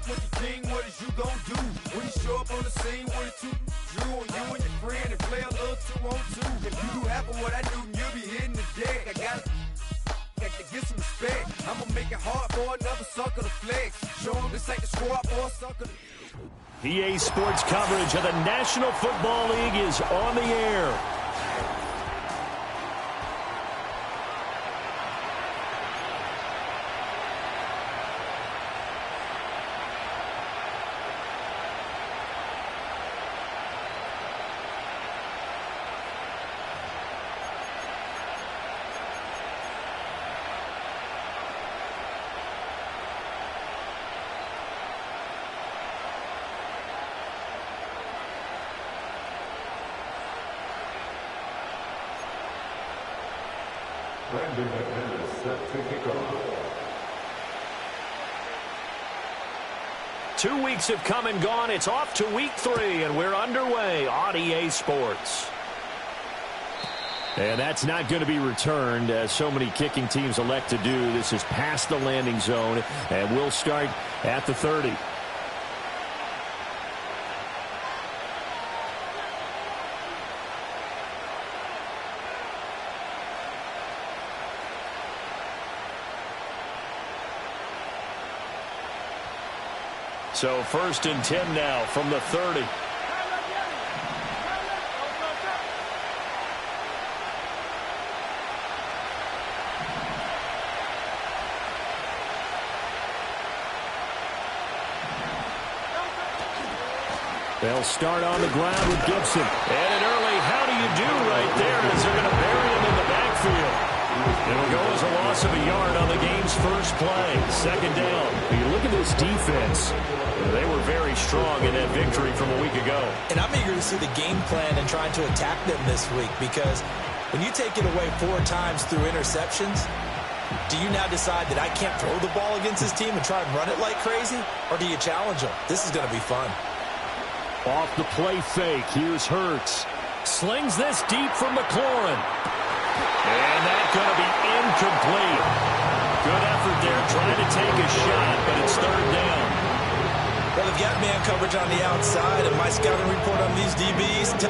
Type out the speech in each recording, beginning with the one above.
with the king, what is you gon' do? When you show up on the scene with a two, you and your friend and play a little 2-on-2. If you do half of what I do, you'll be hitting the deck. I gotta get some respect. I'ma make it hard for another sucker to flex. Show them this ain't the squad for a sucker to... EA Sports coverage of the National Football League is on the air. Brandon McManus set to kick off. 2 weeks have come and gone. It's off to week 3, and we're underway on EA Sports. And that's not going to be returned, as so many kicking teams elect to do. This is past the landing zone, and we'll start at the 30. So 1st and 10 now from the 30. They'll start on the ground with Gibson. And an early how do you do right there as they're going to bury him in the backfield. It'll go as a loss of a yard on the game's first play. 2nd down. You look at this defense. They were very strong in that victory from a week ago. And I'm eager to see the game plan and trying to attack them this week, because when you take it away 4 times through interceptions, do you now decide that I can't throw the ball against this team and try and run it like crazy? Or do you challenge them? This is going to be fun. Off the play fake, here's Hurts. Slings this deep from McLaurin. And that's going to be incomplete. Good effort there, trying to take a shot, but it's 3rd down. Well, they've got man coverage on the outside, and my scouting report on these DBs...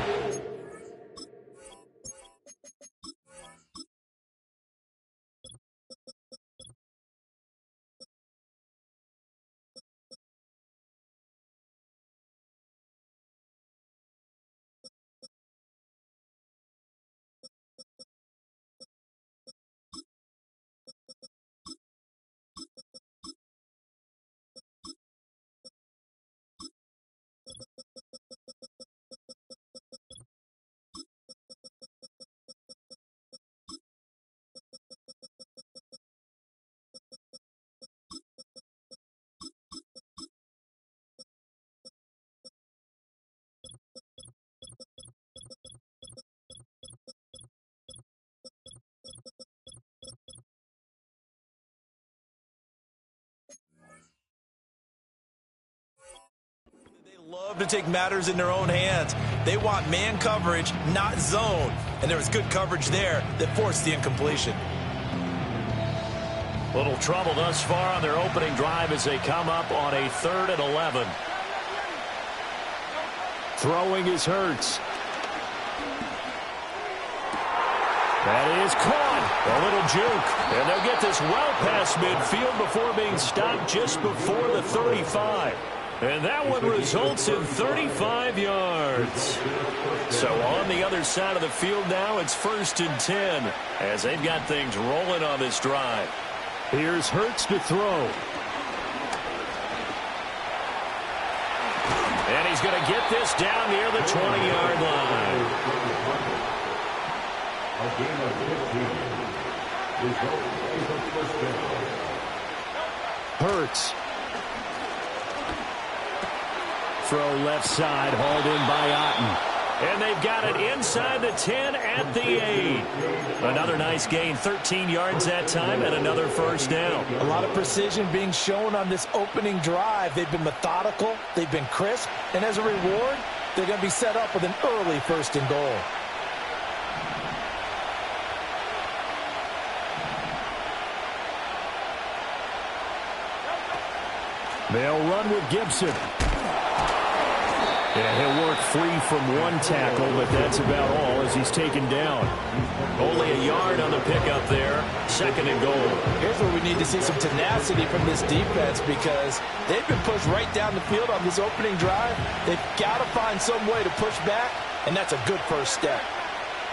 love to take matters in their own hands. They want man coverage, not zone. And there was good coverage there that forced the incompletion. Little trouble thus far on their opening drive as they come up on a 3rd and 11. Throwing is Hurts. That is caught. A little juke. And they'll get this well past midfield before being stopped just before the 35. And that one results in 35 yards. So on the other side of the field now, it's 1st and 10 as they've got things rolling on this drive. Here's Hurts to throw. And he's going to get this down near the 20-yard line. A gain of 15. Result is a 1st down. Hurts. Throw left side, hauled in by Otten. And they've got it inside the 10 at the 8. Another nice gain, 13 yards that time, and another 1st down. A lot of precision being shown on this opening drive. They've been methodical, they've been crisp, and as a reward, they're going to be set up with an early 1st and goal. They'll run with Gibson. And he'll work free from one tackle, but that's about all as he's taken down. Only a yard on the pickup there. 2nd and goal. Here's where we need to see some tenacity from this defense because they've been pushed right down the field on this opening drive. They've got to find some way to push back, and that's a good first step.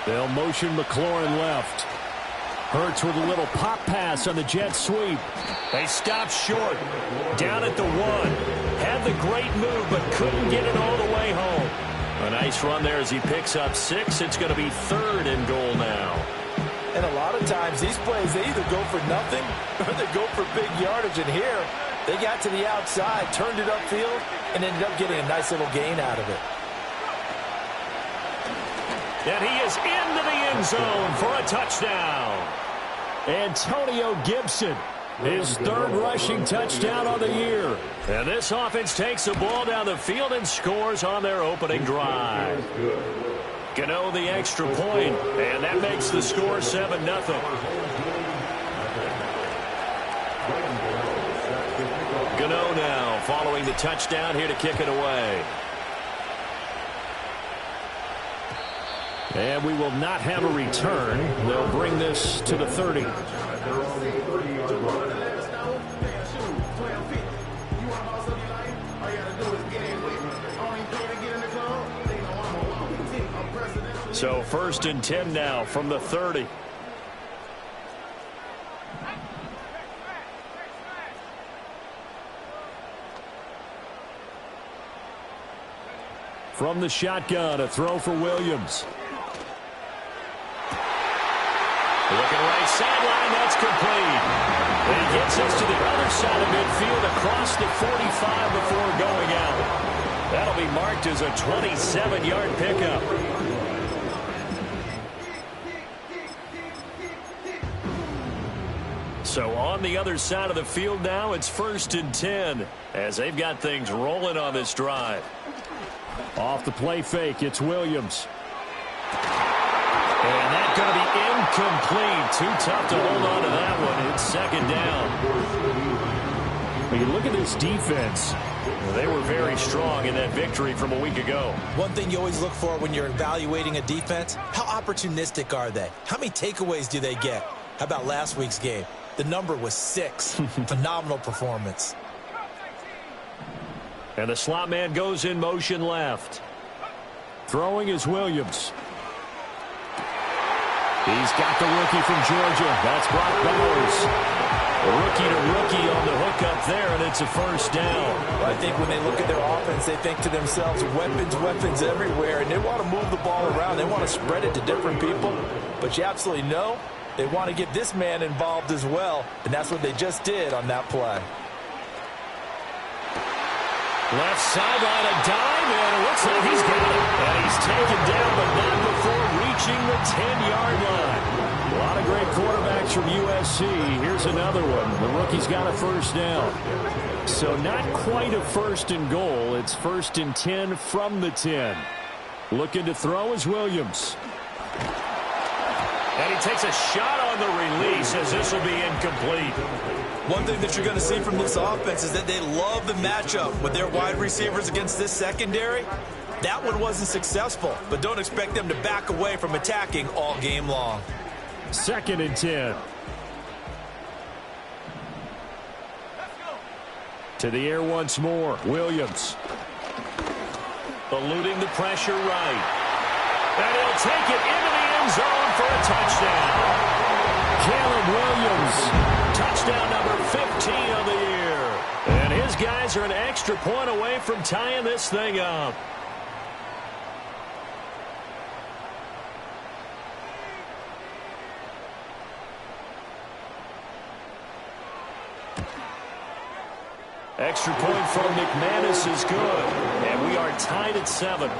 They'll motion McLaurin left. Hurts with a little pop pass on the jet sweep. They stop short. Down at the 1. Had the great move, but couldn't get it all the way home. A nice run there as he picks up 6. It's going to be 3rd and goal now. And a lot of times these plays, they either go for nothing or they go for big yardage. And here, they got to the outside, turned it upfield, and ended up getting a nice little gain out of it. And he is into the end zone for a touchdown. Antonio Gibson, his 3rd rushing touchdown on the year. And this offense takes the ball down the field and scores on their opening drive. Gano the extra point, and that makes the score 7-0. Gano now following the touchdown here to kick it away. And we will not have a return. They'll bring this to the 30. So 1st and 10 now from the 30. From the shotgun, a throw for Williams. Looking right sideline, that's complete. And he gets us to the other side of midfield across the 45 before going out. That'll be marked as a 27-yard pickup. So on the other side of the field now, it's 1st and 10 as they've got things rolling on this drive. Off the play fake, it's Williams. And that's going to be incomplete. Too tough to hold on to that one. It's 2nd down. When you look at this defense, they were very strong in that victory from a week ago. One thing you always look for when you're evaluating a defense, how opportunistic are they? How many takeaways do they get? How about last week's game? The number was 6. Phenomenal performance. And the slot man goes in motion left. Throwing is Williams. He's got the rookie from Georgia. That's Brock Bowers. Rookie to rookie on the hook up there, and it's a 1st down. I think when they look at their offense, they think to themselves, weapons everywhere, and they want to move the ball around. They want to spread it to different people. But you absolutely know they want to get this man involved as well, and that's what they just did on that play. Left sideline, a dive, and it looks like he's got it. And he's taken down, but not before reaching the 10-yard line. A lot of great quarterbacks from USC. Here's another one. The rookie's got a 1st down. So not quite a 1st and goal. It's 1st and 10 from the 10. Looking to throw is Williams. And he takes a shot on the release as this will be incomplete. One thing that you're going to see from this offense is that they love the matchup with their wide receivers against this secondary. That one wasn't successful, but don't expect them to back away from attacking all game long. 2nd and 10. To the air once more. Williams. Eluding the pressure right. And he'll take it into the end zone for a touchdown. Caleb Williams. Touchdown number 15 of the year. And his guys are an extra point away from tying this thing up. Extra point from McManus is good. And we are tied at 7.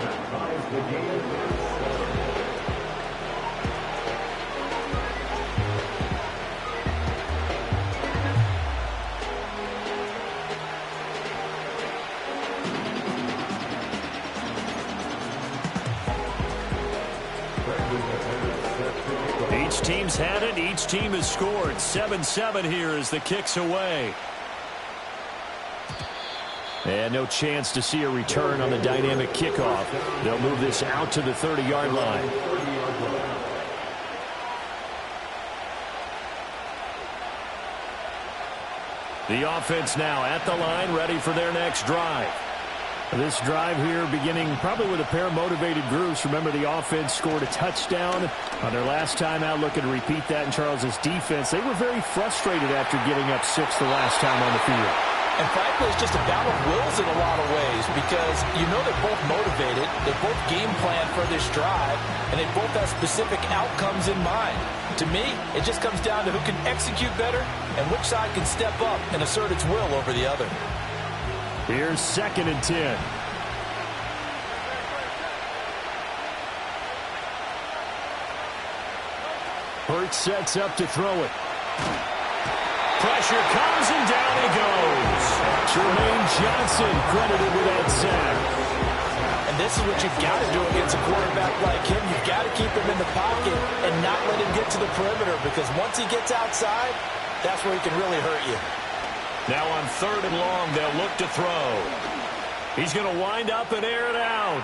Each team's had it. Each team has scored. 7-7 here as the kick's away. And no chance to see a return on the dynamic kickoff. They'll move this out to the 30-yard line. The offense now at the line, ready for their next drive. This drive here beginning probably with a pair of motivated groups. Remember, the offense scored a touchdown on their last time out. Looking to repeat that in Charles's defense. They were very frustrated after giving up 6 the last time on the field. And frankly, it's just a battle of wills in a lot of ways because you know they're both motivated, they both game plan for this drive, and they both have specific outcomes in mind. To me, it just comes down to who can execute better and which side can step up and assert its will over the other. Here's 2nd and 10. Hurts sets up to throw it. Pressure comes and down he goes. Jermaine Johnson credited with that sack. And this is what you've got to do against a quarterback like him. You've got to keep him in the pocket and not let him get to the perimeter because once he gets outside, that's where he can really hurt you. Now on 3rd and long, they'll look to throw. He's going to wind up and air it out.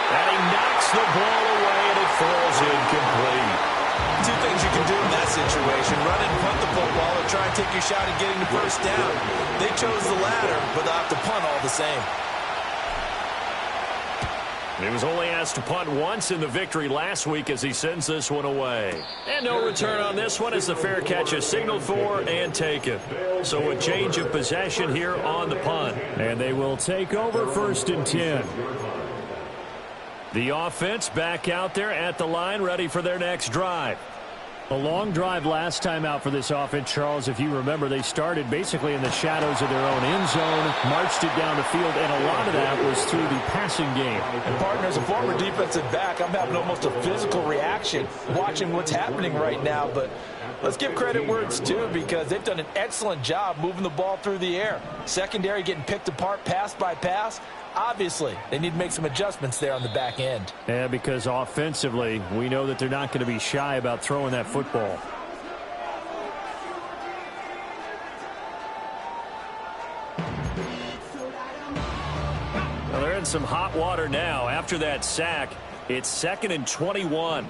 And he knocks the ball away and it falls incomplete. 2 things you can do in that situation: run and punt the football or try and take your shot at getting the first down. They chose the latter, but they'll have to punt all the same. He was only asked to punt once in the victory last week as he sends this one away. And no return on this one as the fair catch is signaled for and taken. So a change of possession here on the punt. And they will take over 1st and 10. The offense back out there at the line, ready for their next drive. A long drive last time out for this offense, Charles. If you remember, they started basically in the shadows of their own end zone, marched it down the field, and a lot of that was through the passing game. And, partner, as a former defensive back, I'm having almost a physical reaction watching what's happening right now. But let's give credit where it's due because they've done an excellent job moving the ball through the air. Secondary getting picked apart pass by pass. Obviously, they need to make some adjustments there on the back end. Yeah, because offensively, we know that they're not going to be shy about throwing that football. Well, they're in some hot water now. After that sack, it's 2nd and 21.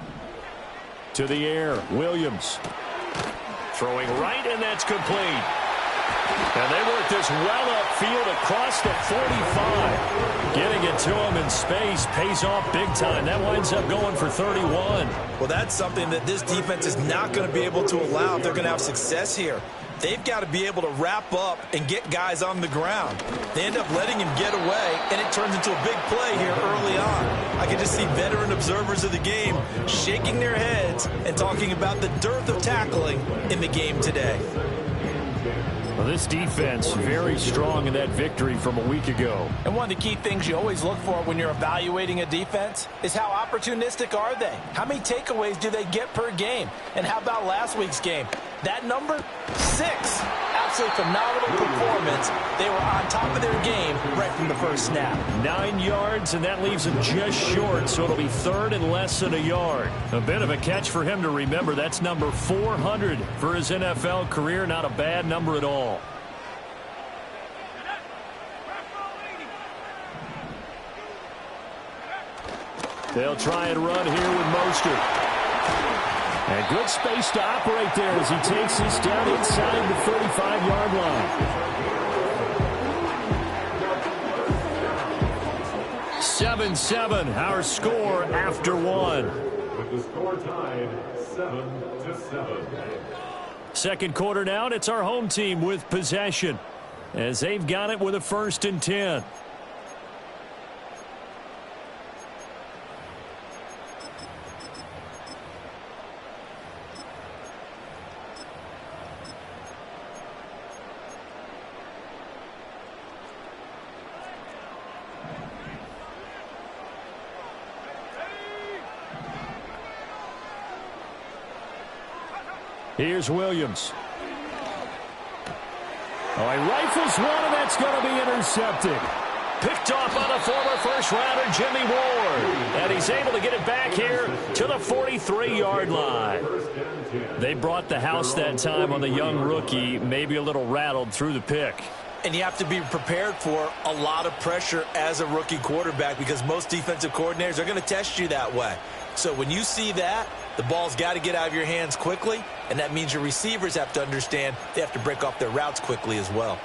To the air, Williams. Throwing right, and that's complete. And they work this well upfield across the 45. Getting it to him in space pays off big time. That winds up going for 31. Well, that's something that this defense is not going to be able to allow if they're going to have success here. They've got to be able to wrap up and get guys on the ground. They end up letting him get away, and it turns into a big play here early on. I can just see veteran observers of the game shaking their heads and talking about the dearth of tackling in the game today. Well, this defense very strong in that victory from a week ago. And one of the key things you always look for when you're evaluating a defense is how opportunistic are they? How many takeaways do they get per game? And how about last week's game? That number? 6. Absolutely phenomenal performance. They were on top of their game right from the first snap. 9 yards, and that leaves him just short, so it'll be 3rd and less than a yard. A bit of a catch for him to remember. That's number 400 for his NFL career. Not a bad number at all. They'll try and run here with Mostert. And good space to operate there as he takes this down inside the 35-yard line. 7-7, our score after one. With the score tied 7-7. Second quarter now, and it's our home team with possession as they've got it with a 1st and 10. Here's Williams. Oh, he rifles one, and that's going to be intercepted. Picked off by the former first-rounder Jimmy Ward. And he's able to get it back here to the 43-yard line. They brought the house that time on the young rookie, maybe a little rattled through the pick. And you have to be prepared for a lot of pressure as a rookie quarterback because most defensive coordinators are going to test you that way. So when you see that, the ball's got to get out of your hands quickly, and that means your receivers have to understand they have to break off their routes quickly as well.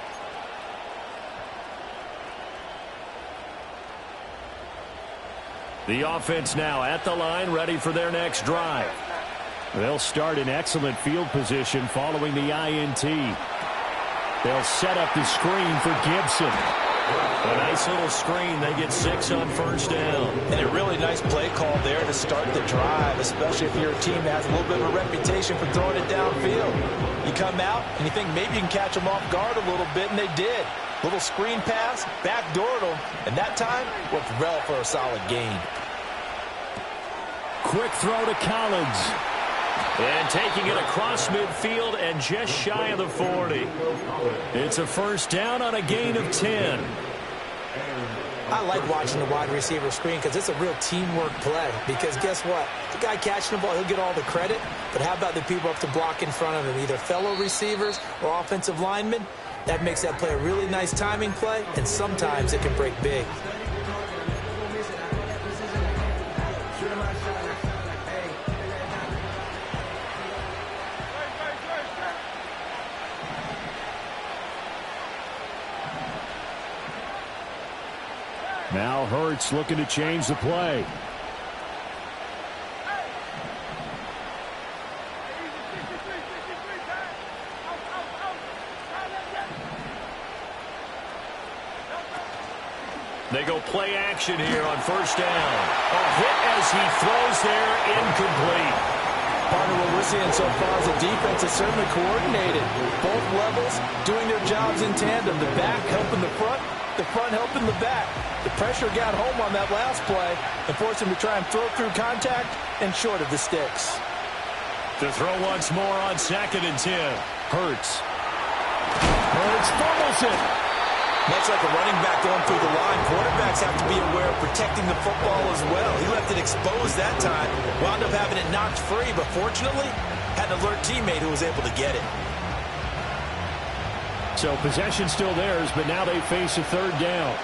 The offense now at the line, ready for their next drive. They'll start in excellent field position following the INT. They'll set up the screen for Gibson. A nice little screen. They get 6 on first down. And a really nice play call there to start the drive, especially if you're a team that has a little bit of a reputation for throwing it downfield. You come out and you think maybe you can catch them off guard a little bit, and they did. Little screen pass, backdoored them, and that time worked well for a solid gain. Quick throw to Collins. And taking it across midfield and just shy of the 40. It's a first down on a gain of 10. I like watching the wide receiver screen because it's a real teamwork play. Because guess what? The guy catching the ball, he'll get all the credit. But how about the people up to block in front of him, either fellow receivers or offensive linemen? That makes that play a really nice timing play, and sometimes it can break big. Now Hurts looking to change the play. They go play action here on first down. A hit as he throws there, incomplete. Part of what we're seeing so far is the defense is certainly coordinated. Both levels doing their jobs in tandem. The back helping the front helping the back. The pressure got home on that last play and forced him to try and throw through contact and short of the sticks. To throw once more on 2nd and 10. Hurts. Hurts fumbles it. Much like a running back going through the line, quarterbacks have to be aware of protecting the football as well. He left it exposed that time, wound up having it knocked free, but fortunately had an alert teammate who was able to get it. So possession still theirs, but now they face a third down.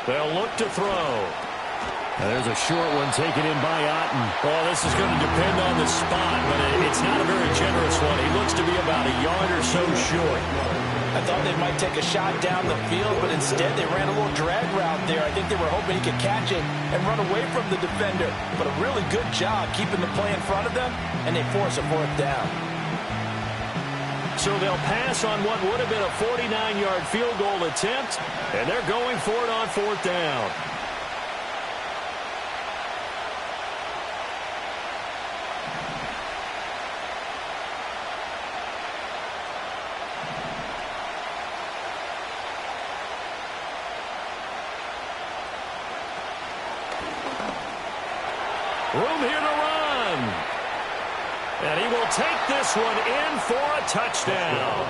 They'll look to throw. There's a short one taken in by Otten. Well, this is going to depend on the spot, but it's not a very generous one. He looks to be about a yard or so short. I thought they might take a shot down the field, but instead they ran a little drag route there. I think they were hoping he could catch it and run away from the defender. But a really good job keeping the play in front of them, and they force a 4th down. So they'll pass on what would have been a 49-yard field goal attempt, and they're going for it on 4th down. Room here to run. And he will take this one in for a touchdown.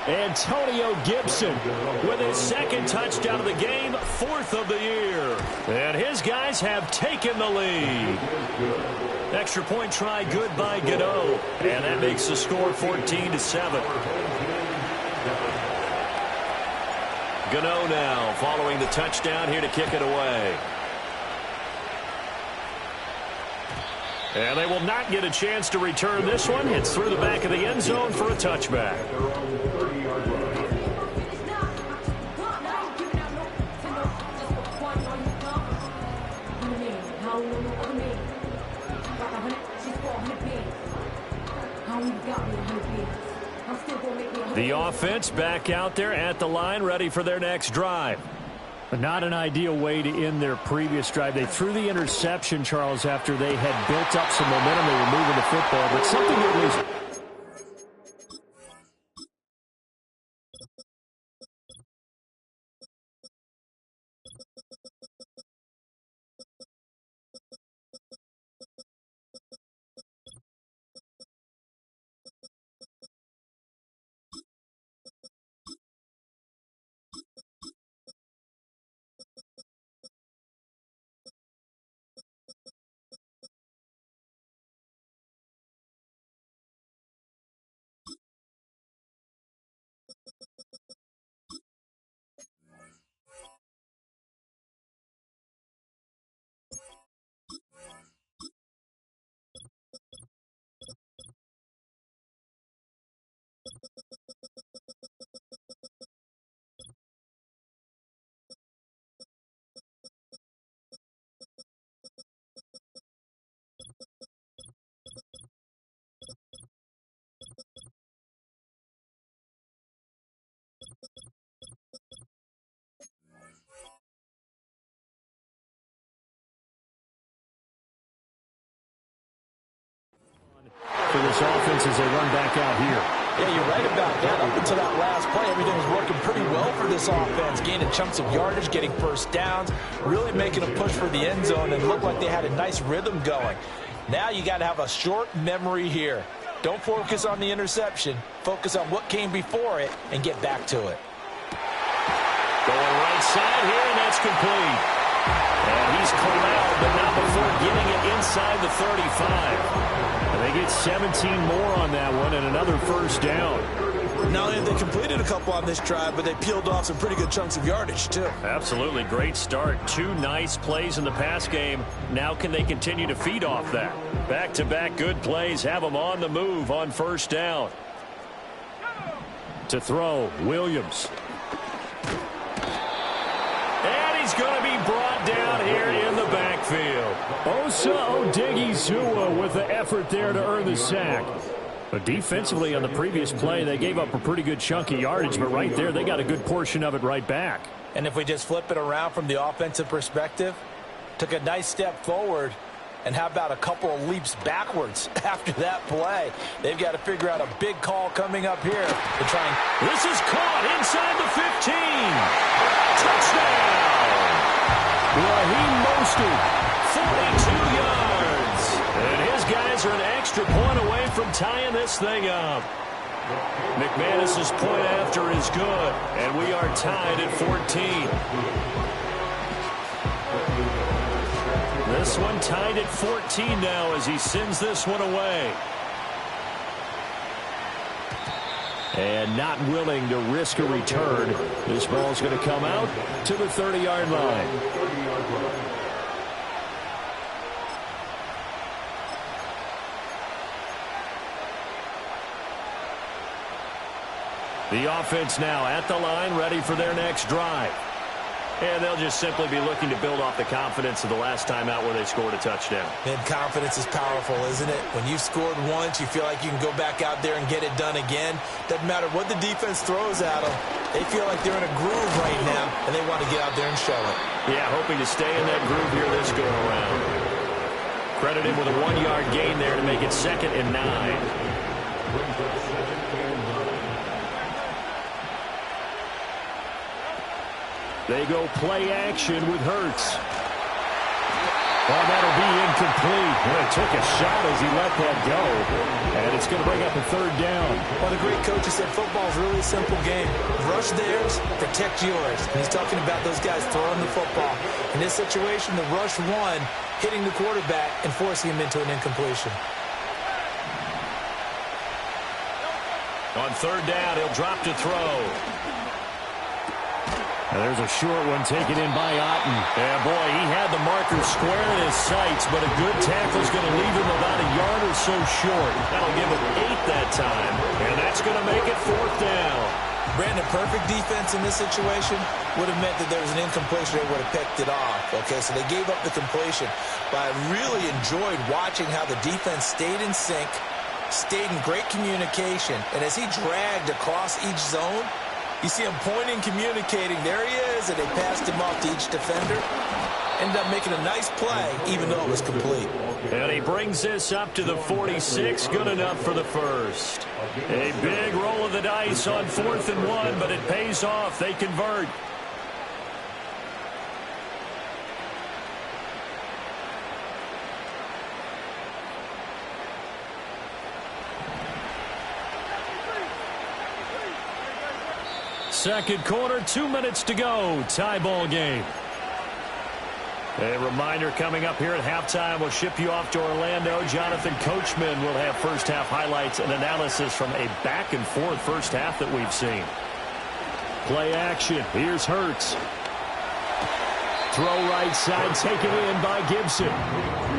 Antonio Gibson with his 2nd touchdown of the game, 4th of the year. And his guys have taken the lead. Extra point try good by Gano. And that makes the score 14-7. Gano now following the touchdown here to kick it away. And they will not get a chance to return this one. It's through the back of the end zone for a touchback. The offense back out there at the line, ready for their next drive. Not an ideal way to end their previous drive. They threw the interception, Charles, after they had built up some momentum. They were moving the football, but something that was for this offense as they run back out here. Yeah, you're right about that. Up until that last play, everything was working pretty well for this offense. Gaining chunks of yardage, getting first downs, really making a push for the end zone, and looked like they had a nice rhythm going. Now you got to have a short memory here. Don't focus on the interception. Focus on what came before it and get back to it. Going right side here, and that's complete. And he's corralled, but not before getting it inside the 35. And they get 17 more on that one and another first down. Not only have they completed a couple on this drive, but they peeled off some pretty good chunks of yardage, too. Absolutely. Great start. 2 nice plays in the pass game. Now can they continue to feed off that? Back-to-back good plays have them on the move on first down. To throw, Williams. And he's going to be brought down here in the backfield. Osa Odighizuwa with the effort there to earn the sack. But defensively on the previous play, they gave up a pretty good chunk of yardage, but right there they got a good portion of it right back. And if we just flip it around from the offensive perspective, took a nice step forward, and how about a couple of leaps backwards after that play? They've got to figure out a big call coming up here to try and... This is caught inside the 15. Touchdown! Raheem Mostert, 42 yards. And his guys are an extra point away from tying this thing up. McManus's point after is good, and we are tied at 14. This one tied at 14 now as he sends this one away. And not willing to risk a return. This ball's going to come out to the 30-yard line. The offense now at the line, ready for their next drive. And they'll just simply be looking to build off the confidence of the last time out where they scored a touchdown. And confidence is powerful, isn't it? When you've scored once, you feel like you can go back out there and get it done again. Doesn't matter what the defense throws at them. They feel like they're in a groove right now, and they want to get out there and show it. Yeah, hoping to stay in that groove here this go-around. Credit him with a 1-yard gain there to make it 2nd and 9. They go play action with Hurts. Well, that'll be incomplete. Boy, took a shot as he let that go. And it's going to bring up a 3rd down. Well, the great coach has said football is really a simple game. Rush theirs, protect yours. And he's talking about those guys throwing the football. In this situation, the rush one, hitting the quarterback and forcing him into an incompletion. On 3rd down, he'll drop to throw. And there's a short one taken in by Otten. Yeah, boy, he had the marker square in his sights, but a good tackle's going to leave him about a yard or so short. That'll give him 8 that time, and that's going to make it 4th down. Brandon, perfect defense in this situation would have meant that there was an incompletion. They would have picked it off. Okay, so they gave up the completion. But I really enjoyed watching how the defense stayed in sync, stayed in great communication, and as he dragged across each zone, you see him pointing, communicating. There he is, and they passed him off to each defender. Ended up making a nice play, even though it was complete. And he brings this up to the 46. Good enough for the first. A big roll of the dice on 4th and 1, but it pays off. They convert. Second quarter, 2 minutes to go. Tie ball game. A reminder coming up here at halftime. We'll ship you off to Orlando. Jonathan Coachman will have first half highlights and analysis from a back and forth first half that we've seen. Play action. Here's Hurts. Throw right side taken in by Gibson.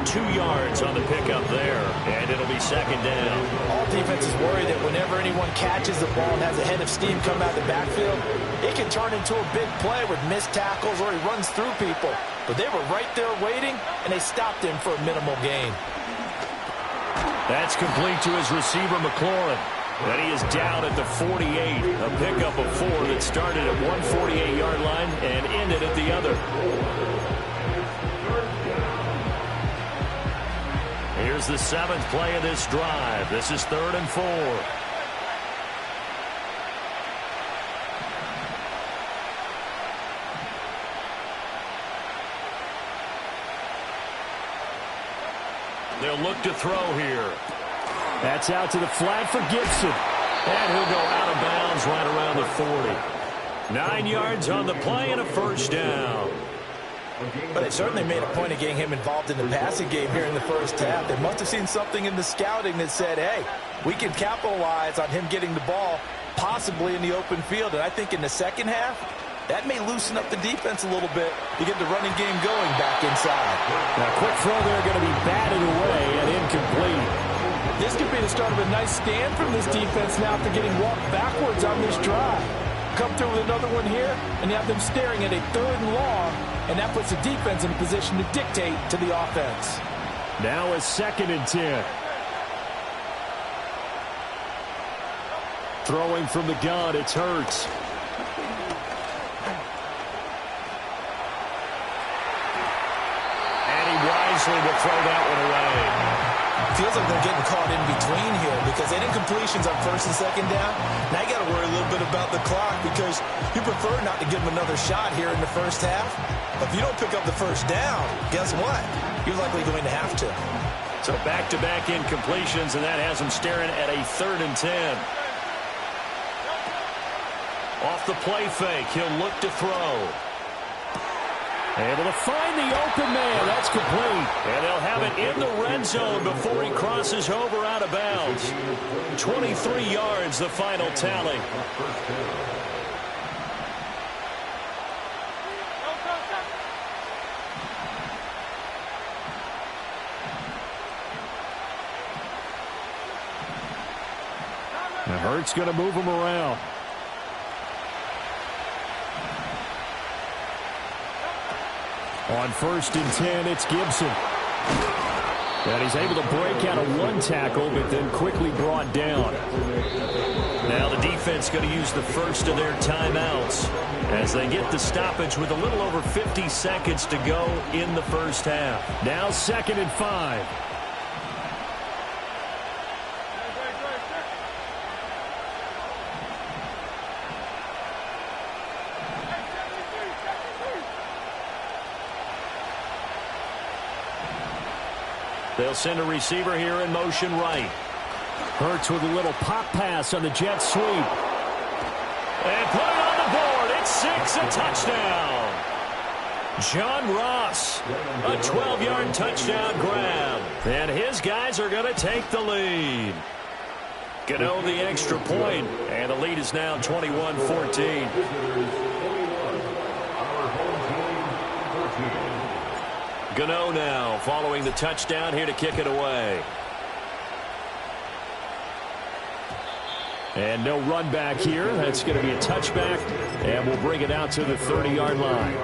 2 yards on the pickup there, and it'll be 2nd down. All defenses worry that whenever anyone catches the ball and has a head of steam come out of the backfield, it can turn into a big play with missed tackles or he runs through people. But they were right there waiting, and they stopped him for a minimal gain. That's complete to his receiver, McLaurin. And he is down at the 48. A pickup of 4 that started at one 48-yard line and ended at the other. Here's the 7th play of this drive. This is 3rd and 4. They'll look to throw here. That's out to the flat for Gibson. And he'll go out of bounds right around the 40. 9 yards on the play and a first down. But they certainly made a point of getting him involved in the passing game here in the first half. They must have seen something in the scouting that said, hey, we can capitalize on him getting the ball possibly in the open field. And I think in the second half, that may loosen up the defense a little bit to get the running game going back inside. Now, quick throw there going to be batted away and incomplete. This could be the start of a nice stand from this defense now after getting walked backwards on this drive. Come through with another one here, and you have them staring at a 3rd and long, and that puts the defense in a position to dictate to the offense. Now a 2nd and 10. Throwing from the gun, it's Hurts. And he wisely will throw that one away. Feels like they're getting caught in between here because they didn't completions on 1st and 2nd down. Now you got to worry a little bit about the clock because you prefer not to give them another shot here in the first half. But if you don't pick up the first down, guess what? You're likely going to have to. So back-to-back incompletions, and that has them staring at a 3rd and 10. Off the play fake, he'll look to throw. Able to find the open man. That's complete. And they'll have it in the red zone before he crosses over out of bounds. 23 yards, the final tally. Now Hurts going to move him around. On 1st and 10, it's Gibson. And he's able to break out of one tackle, but then quickly brought down. Now the defense going to use the first of their timeouts as they get the stoppage with a little over 50 seconds to go in the first half. Now 2nd and 5. They'll send a receiver here in motion right. Hurts with a little pop pass on the jet sweep. And put it on the board. It's 6, a touchdown. John Ross, a 12-yard touchdown grab. And his guys are going to take the lead. Gano the extra point, and the lead is now 21-14. Gano now following the touchdown here to kick it away. And no run back here. That's going to be a touchback, and we'll bring it out to the 30-yard line.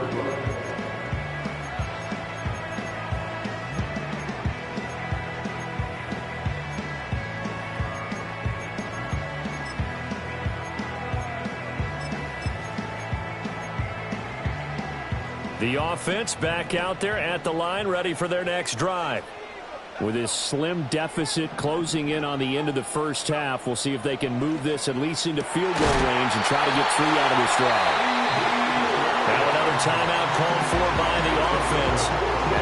The offense back out there at the line, ready for their next drive. With this slim deficit closing in on the end of the first half, we'll see if they can move this at least into field goal range and try to get 3 out of this drive. Now another timeout called for by the offense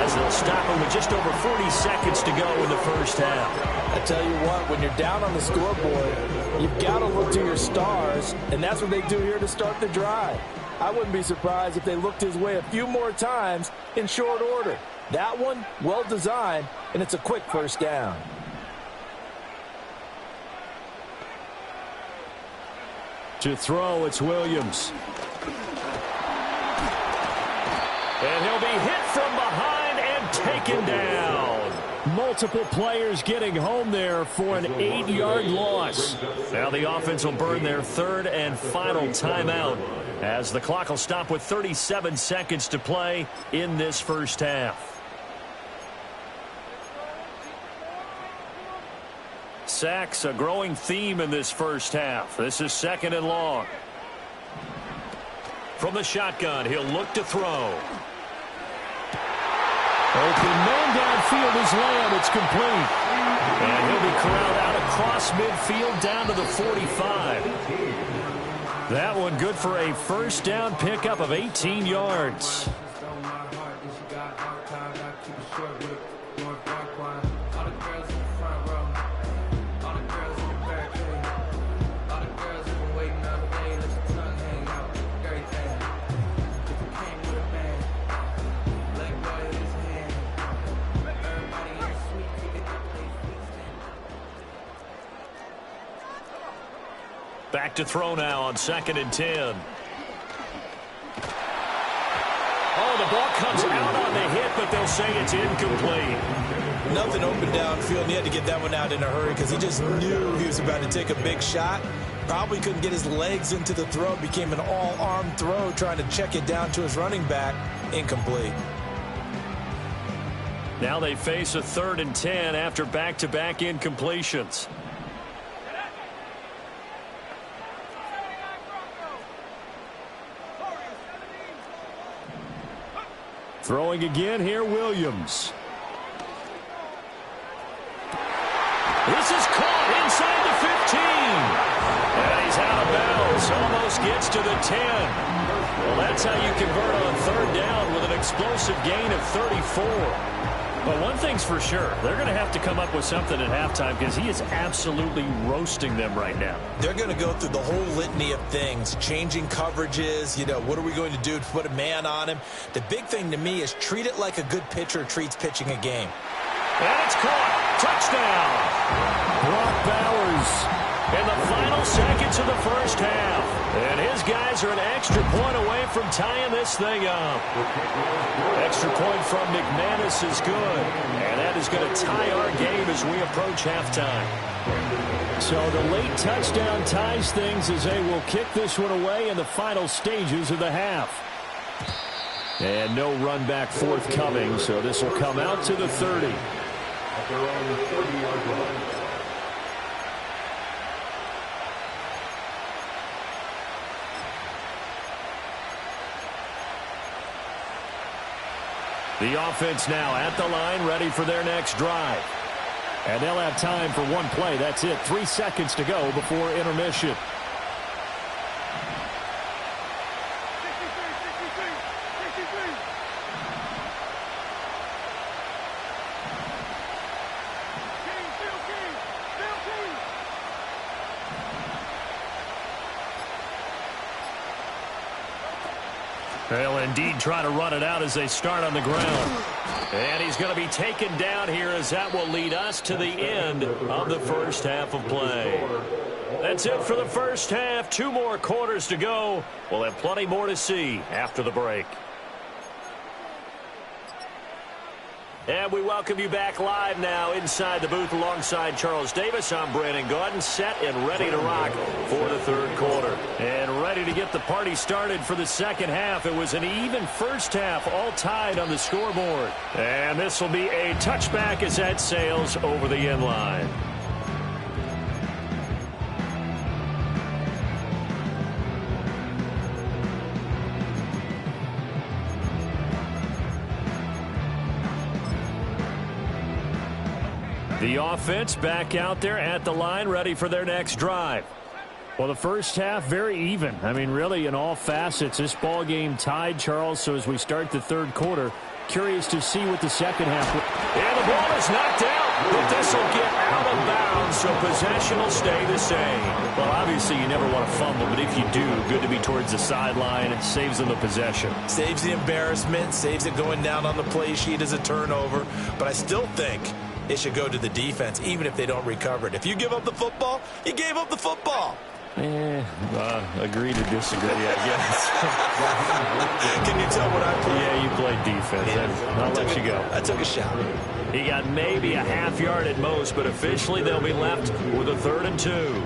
as they'll stop them with just over 40 seconds to go in the first half. I tell you what, when you're down on the scoreboard, you've got to look to your stars, and that's what they do here to start the drive. I wouldn't be surprised if they looked his way a few more times in short order. That one, well designed, and it's a quick first down. To throw, it's Williams. And he'll be hit from behind and taken down. Multiple players getting home there for an 8-yard loss. Now the offense will burn their 3rd and final timeout as the clock will stop with 37 seconds to play in this first half. Sacks, a growing theme in this first half. This is 2nd and long. From the shotgun, he'll look to throw. Open man downfield is Lamb. It's complete. And he'll be corralled out across midfield down to the 45. That one good for a first down pickup of 18 yards. Back to throw now on 2nd and 10. Oh, the ball comes out on the hit, but they'll say it's incomplete. Nothing open downfield, and he had to get that one out in a hurry because he just knew he was about to take a big shot. Probably couldn't get his legs into the throw. Became an all-arm throw, trying to check it down to his running back. Incomplete. Now they face a 3rd and 10 after back-to-back incompletions. Throwing again here, Williams. This is caught inside the 15. And he's out of bounds. Almost gets to the 10. Well, that's how you convert on 3rd down with an explosive gain of 34. But one thing's for sure, they're going to have to come up with something at halftime because he is absolutely roasting them right now. They're going to go through the whole litany of things, changing coverages, what are we going to do to put a man on him? The big thing to me is treat it like a good pitcher treats pitching a game. And it's caught. Touchdown. Brock Bowers in the final seconds of the first half. And his guys are an extra point away from tying this thing up. Extra point from McManus is good. And that is going to tie our game as we approach halftime. So the late touchdown ties things as they will kick this one away in the final stages of the half. And no run back forthcoming, so this will come out to the 30. At their own 30-yard line. The offense now at the line, ready for their next drive. And they'll have time for one play. That's it. 3 seconds to go before intermission. They'll indeed try to run it out as they start on the ground. And he's going to be taken down here as that will lead us to the end of the first half of play. That's it for the first half. 2 more quarters to go. We'll have plenty more to see after the break. And we welcome you back live now inside the booth alongside Charles Davis. I'm Brandon Gaudin, set and ready to rock for the third quarter. And ready to get the party started for the second half. It was an even first half, all tied on the scoreboard. And this will be a touchback as that sails over the end line. The offense back out there at the line, ready for their next drive. Well, the first half, very even. I mean, really, in all facets, this ball game tied, Charles. So as we start the third quarter, curious to see what the second half will. And the ball is knocked out, but this will get out of bounds, so possession will stay the same. Well, obviously, you never want to fumble, but if you do, good to be towards the sideline. It saves them the possession. Saves the embarrassment, saves it going down on the play sheet as a turnover. But I still think it should go to the defense, even if they don't recover it. If you give up the football, you gave up the football. Agree to disagree, I guess. Can you tell what I played? Yeah, you played defense. Yeah. I'll let you go. I took a shot. He got maybe a half yard at most, but officially they'll be left with a 3rd and 2.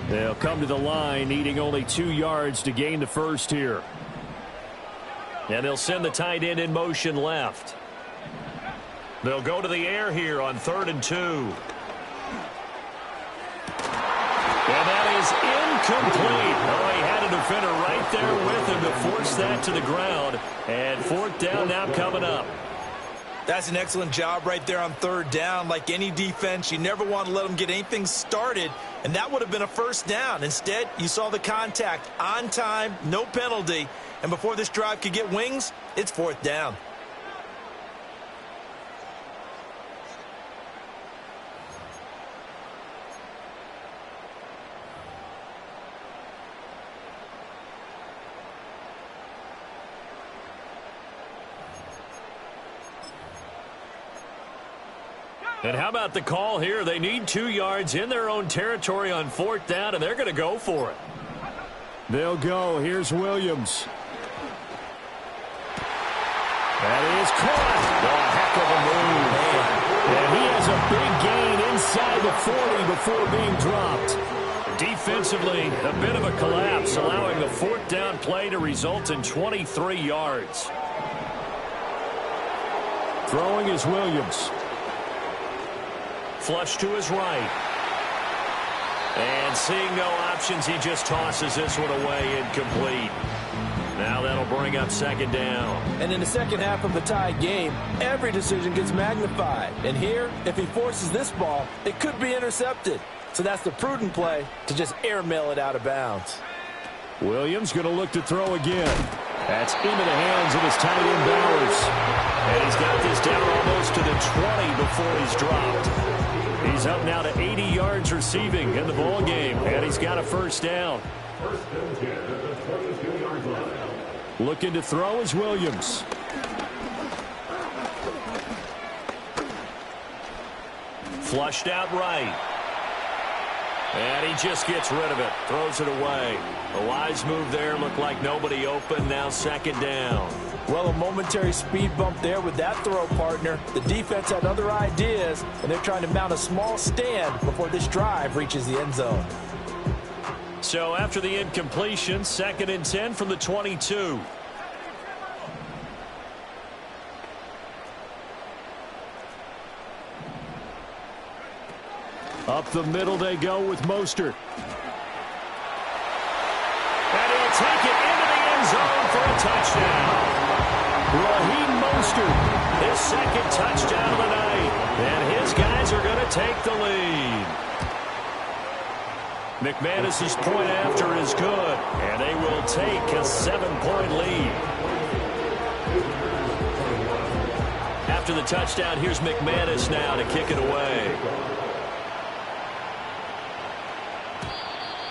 They'll come to the line, needing only 2 yards to gain the first here. And they'll send the tight end in motion left. They'll go to the air here on 3rd and 2. And that is incomplete. Oh, he had a defender right there with him to force that to the ground. And 4th down now coming up. That's an excellent job right there on 3rd down. Like any defense, you never want to let them get anything started, and that would have been a 1st down. Instead, you saw the contact on time, no penalty, and before this drive could get wings, it's 4th down. And how about the call here? They need 2 yards in their own territory on 4th down, and they're going to go for it. They'll go. Here's Williams. That is caught. Oh, heck of a move. And he has a big gain inside the 40 before being dropped. Defensively, a bit of a collapse, allowing the 4th down play to result in 23 yards. Throwing is Williams. Flush to his right. And seeing no options, he just tosses this one away, incomplete. Now that'll bring up 2nd down. And in the second half of a tied game, every decision gets magnified. And here, if he forces this ball, it could be intercepted. So that's the prudent play to just airmail it out of bounds. Williams going to look to throw again. That's into the hands of his tight end Bowers. And he's got this down almost to the 20 before he's dropped. He's up now to 80 yards receiving in the ball game, and he's got a 1st down. 1st and 10 at the 22-yard line. Looking to throw is Williams. Flushed out right. And he just gets rid of it. Throws it away. A wise move there. Looked like nobody open. Now 2nd down. Well, a momentary speed bump there with that throw, partner. The defense had other ideas, and they're trying to mount a small stand before this drive reaches the end zone. So after the incompletion, 2nd and 10 from the 22. Up the middle they go with Mostert. And he'll take it into the end zone for a touchdown. Raheem Mostert. His 2nd touchdown of the night. And his guys are going to take the lead. McManus's point after is good. And they will take a 7-point lead. After the touchdown, here's McManus now to kick it away.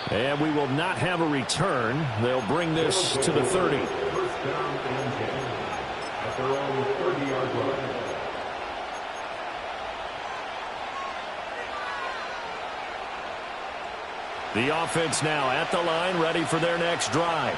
And we will not have a return. They'll bring this to the 30. 1st down and 10 at their own 30-yard line. The offense now at the line, ready for their next drive.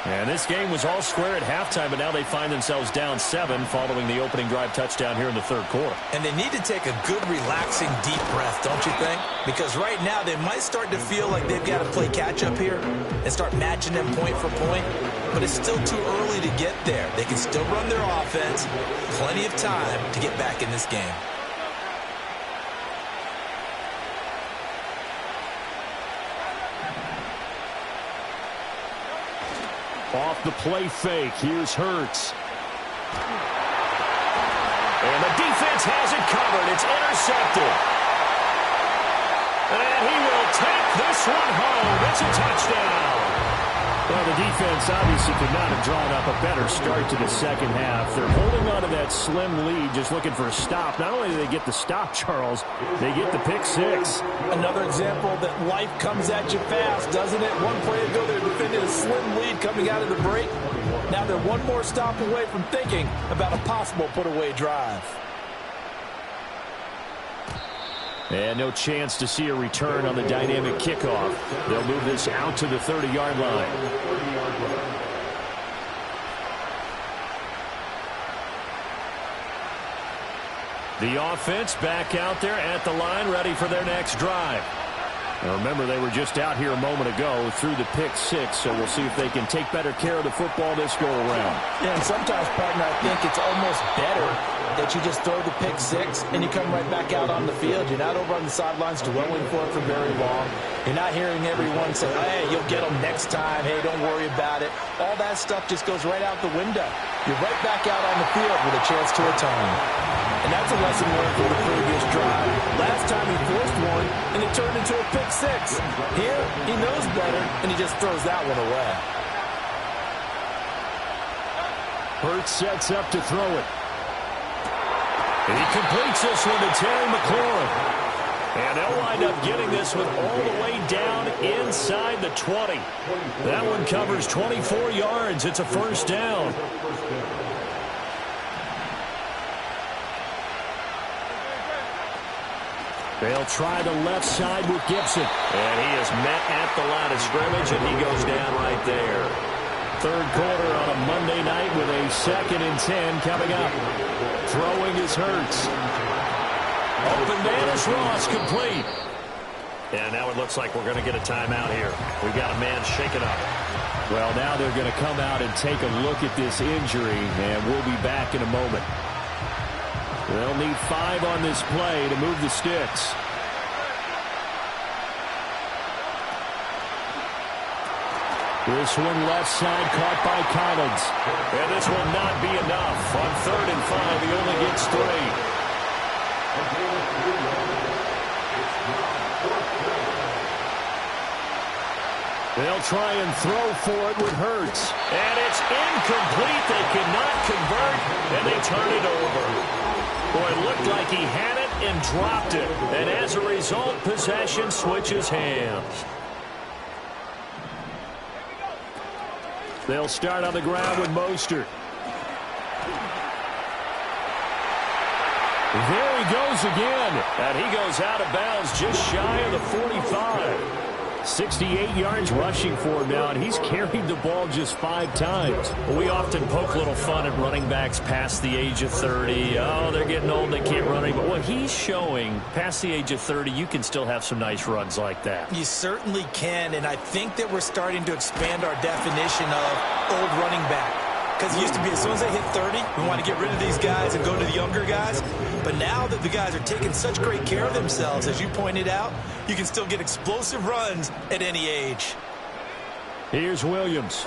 And this game was all square at halftime, but now they find themselves down 7 following the opening drive touchdown here in the 3rd quarter. And they need to take a good, relaxing, deep breath, don't you think? Because right now they might start to feel like they've got to play catch-up here and start matching them point for point. But it's still too early to get there. They can still run their offense. Plenty of time to get back in this game. Off the play fake, here's Hurts. And the defense has it covered. It's intercepted. And he will take this one home. It's a touchdown. Well, the defense obviously could not have drawn up a better start to the second half. They're holding on to that slim lead, just looking for a stop. Not only do they get the stop, Charles, they get the pick 6. Another example that life comes at you fast, doesn't it? One play ago, they defended a slim lead coming out of the break. Now they're one more stop away from thinking about a possible put-away drive. And no chance to see a return on the dynamic kickoff. They'll move this out to the 30-yard line. The offense back out there at the line, ready for their next drive. And remember, they were just out here a moment ago through the pick six, so we'll see if they can take better care of the football this go-around. Yeah, and sometimes, partner, I think it's almost better that you just throw the pick six and you come right back out on the field. You're not over on the sidelines dwelling for it for very long. You're not hearing everyone say, hey, you'll get them next time. Hey, don't worry about it. All that stuff just goes right out the window. You're right back out on the field with a chance to atone. And that's a lesson learned from the previous drive. Last time he forced one, and it turned into a pick six. Here, he knows better, and he just throws that one away. Hurts sets up to throw it. And he completes this one to Terry McLaurin. And they'll wind up getting this one all the way down inside the 20. That one covers 24 yards. It's a first down. They'll try the left side with Gibson. And he is met at the line of scrimmage, and he goes down right there. Third quarter on a Monday night with a 2nd and 10 coming up. Throwing is Hurts. Open man is Ross, complete. And now it looks like we're going to get a timeout here. We've got a man shaken up. Well, now they're going to come out and take a look at this injury, and we'll be back in a moment. They'll need 5 on this play to move the sticks. This one left side caught by Collins. And this will not be enough. On 3rd and 5, he only gets 3. They'll try and throw for it with Hurts. And it's incomplete. They cannot convert, and they turn it over. Boy, it looked like he had it and dropped it. And as a result, possession switches hands. They'll start on the ground with Mostert. There he goes again. And he goes out of bounds just shy of the 45. 68 yards rushing for him now, and he's carried the ball just 5 times. We often poke little fun at running backs past the age of 30. Oh, they're getting old, they can't run anymore. What he's showing, past the age of 30, you can still have some nice runs like that. You certainly can, and I think that we're starting to expand our definition of old running back. Because it used to be as soon as they hit 30, we want to get rid of these guys and go to the younger guys. But now that the guys are taking such great care of themselves, as you pointed out, you can still get explosive runs at any age. Here's Williams.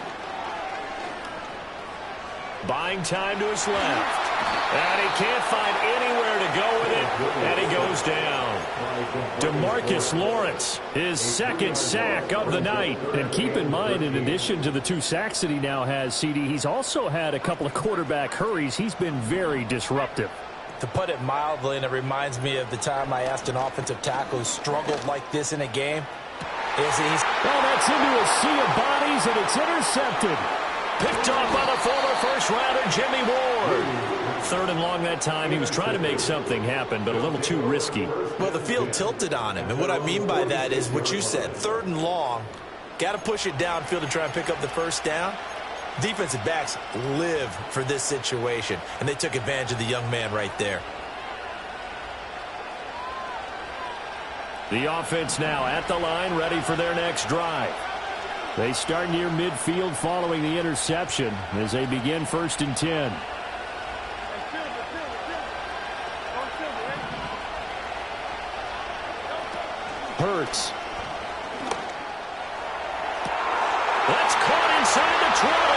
Buying time to his left. And he can't find anywhere to go with it, and he goes down. DeMarcus Lawrence, his 2nd sack of the night. And keep in mind, in addition to the 2 sacks that he now has, CD, he's also had a couple of quarterback hurries. He's been very disruptive. To put it mildly, and it reminds me of the time I asked an offensive tackle who struggled like this in a game. Well, that's into a sea of bodies, and it's intercepted. Picked off by the former first-rounder, Jimmy Ward. 3rd and long that time. He was trying to make something happen, but a little too risky. Well, the field tilted on him, and what I mean by that is what you said, 3rd and long. Got to push it downfield to try and pick up the first down. Defensive backs live for this situation, and they took advantage of the young man right there. The offense now at the line, ready for their next drive. They start near midfield following the interception as they begin 1st and 10. Hurts. That's caught inside the 20.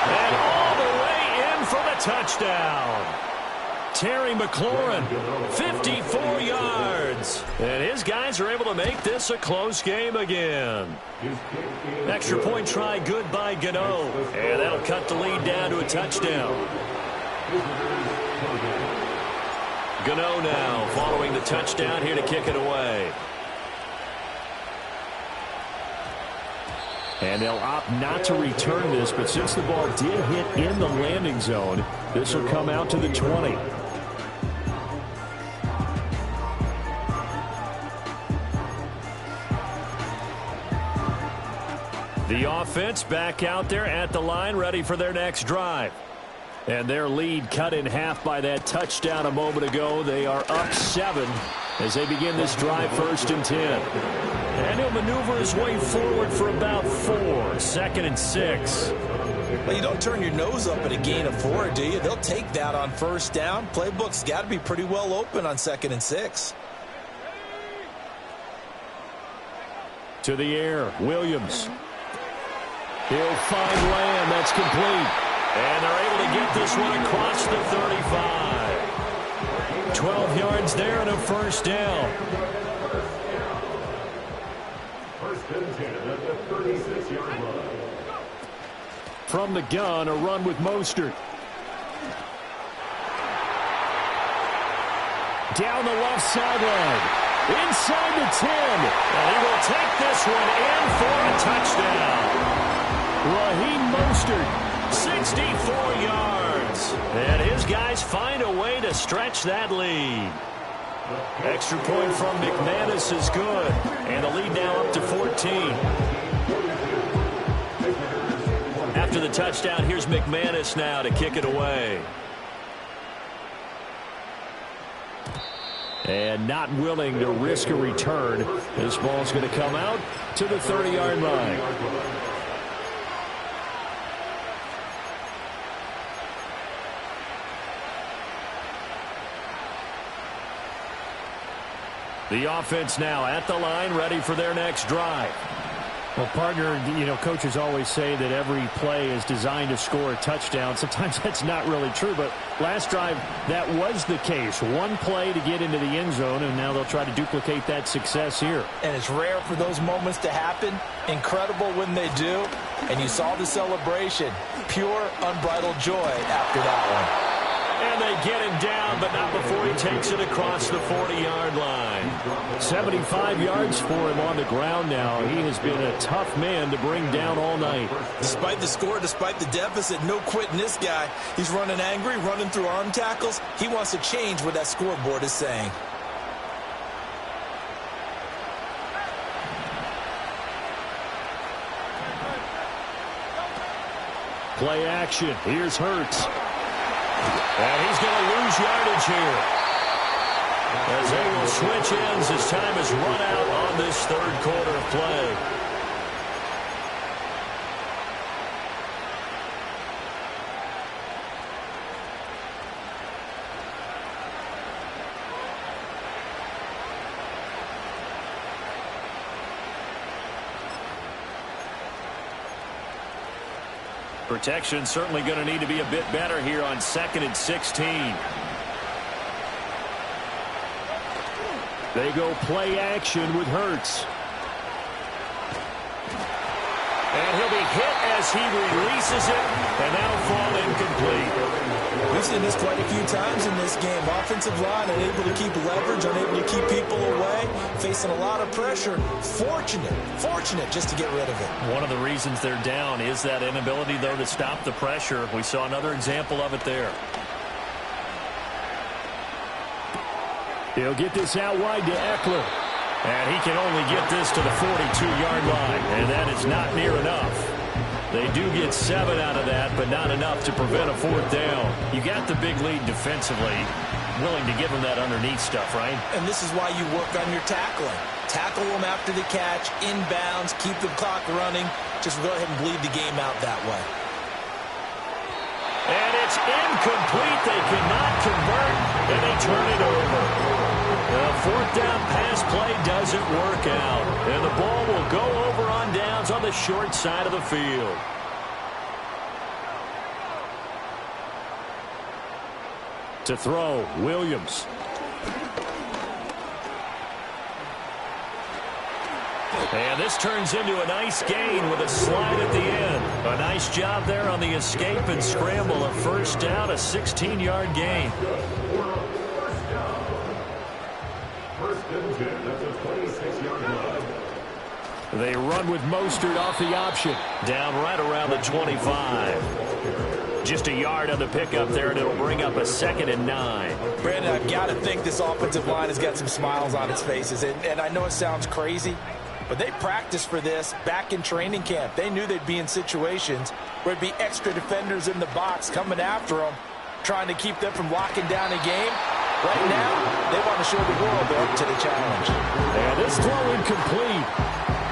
And all the way in for the touchdown. Terry McLaurin, 54 yards. And his guys are able to make this a close game again. Extra point try good by Gano. And that'll cut the lead down to a touchdown. Gano now following the touchdown here to kick it away. And they'll opt not to return this, but since the ball did hit in the landing zone, this will come out to the 20. The offense back out there at the line, ready for their next drive. And their lead cut in half by that touchdown a moment ago. They are up 7 as they begin this drive, 1st and 10. And he'll maneuver his way forward for about 4, 2nd and 6. Well, you don't turn your nose up at a gain of 4, do you? They'll take that on 1st down. Playbook's got to be pretty well open on 2nd and 6. To the air, Williams. He'll find Lamb. That's complete. And they're able to get this one across the 35. 12 yards there and a 1st down. 1st and 10 at the 36-yard line. From the gun, a run with Mostert. Down the left sideline. Inside the 10. And he will take this one in for a touchdown. Raheem Mostert, 64 yards. And his guys find a way to stretch that lead. Extra point from McManus is good. And the lead now up to 14. After the touchdown, here's McManus now to kick it away. And not willing to risk a return. This ball's going to come out to the 30-yard line. The offense now at the line, ready for their next drive. Well, partner, coaches always say that every play is designed to score a touchdown. Sometimes that's not really true, but last drive, that was the case. One play to get into the end zone, and now they'll try to duplicate that success here. And it's rare for those moments to happen. Incredible when they do. And you saw the celebration. Pure, unbridled joy after that one. And they get him down, but not before he takes it across the 40-yard line. 75 yards for him on the ground now. He has been a tough man to bring down all night. Despite the score, despite the deficit, no quitting this guy. He's running angry, running through arm tackles. He wants to change what that scoreboard is saying. Play action. Here's Hurts. And he's going to lose yardage here. As they will switch ends as time has run out on this 3rd quarter of play. Protection certainly going to need to be a bit better here on 2nd and 16. They go play action with Hurts. And he'll be hit as he releases it, and that'll fall incomplete. We've seen this quite a few times in this game. Offensive line unable to keep leverage, unable to keep people away, facing a lot of pressure. Fortunate just to get rid of it. One of the reasons they're down is that inability, though, to stop the pressure. We saw another example of it there. He'll get this out wide to Eckler. And he can only get this to the 42-yard line, and that is not near enough. They do get 7 out of that, but not enough to prevent a 4th down. You got the big lead defensively, willing to give them that underneath stuff, right? And this is why you work on your tackling. Tackle them after the catch, inbounds, keep the clock running. Just go ahead and bleed the game out that way. And it's incomplete. They cannot convert, and they turn it over. The 4th down pass play doesn't work out. And the ball will go over on downs on the short side of the field. To throw, Williams. And this turns into a nice gain with a slide at the end. A nice job there on the escape and scramble. A 1st down, a 16-yard gain. 1st and 10 at the 26-yard line. They run with Mostert off the option. Down right around the 25. Just a yard on the pickup there, and it'll bring up a 2nd and 9. Brandon, I've got to think this offensive line has got some smiles on its faces. And I know it sounds crazy, but they practiced for this back in training camp. They knew they'd be in situations where there'd be extra defenders in the box coming after them, trying to keep them from locking down a game. Right now, they want to show the world they're up to the challenge. And this throw incomplete.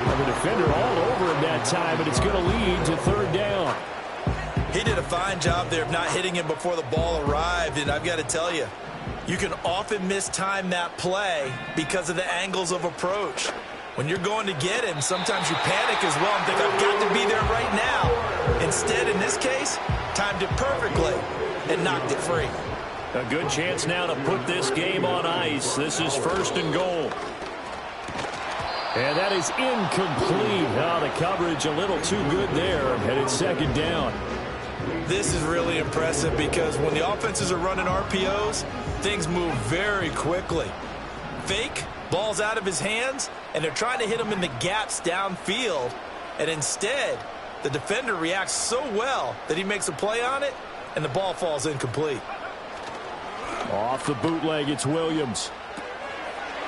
And the defender all over him that time, and it's going to lead to third down. He did a fine job there of not hitting him before the ball arrived, and I've got to tell you, you can often mistime that play because of the angles of approach. When you're going to get him, sometimes you panic as well and think, I've got to be there right now. Instead, in this case, timed it perfectly and knocked it free. A good chance now to put this game on ice. This is first and goal. And that is incomplete. Oh, the coverage a little too good there, and it's second down. This is really impressive because when the offenses are running RPOs, things move very quickly. Fake, ball's out of his hands, and they're trying to hit him in the gaps downfield. And instead, the defender reacts so well that he makes a play on it, and the ball falls incomplete. Off the bootleg, it's Williams.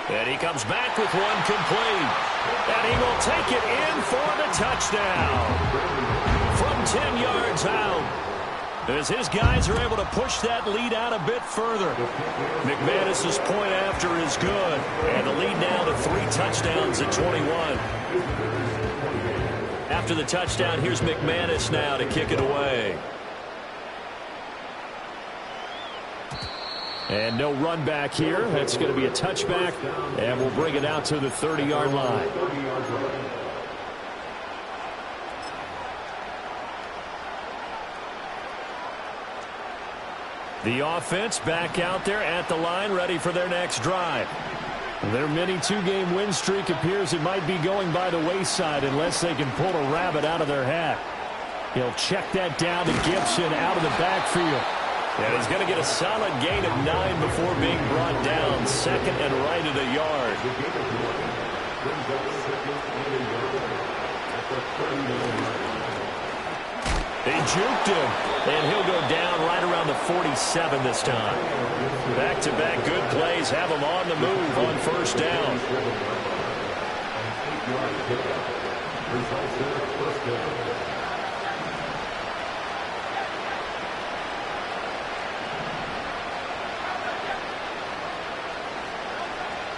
And he comes back with one complete. And he will take it in for the touchdown. From 10 yards out. As his guys are able to push that lead out a bit further. McManus's point after is good. And the lead now to 3 touchdowns at 21. After the touchdown, here's McManus now to kick it away. And no run back here. That's going to be a touchback. And we'll bring it out to the 30-yard line. The offense back out there at the line, ready for their next drive. Their mini 2-game win streak appears it might be going by the wayside unless they can pull a rabbit out of their hat. He'll check that down to Gibson out of the backfield. And he's going to get a solid gain of 9 before being brought down. Second and right at a yard. They juked him, and he'll go down right around the 47 this time. Back-to-back good plays have him on the move on first down.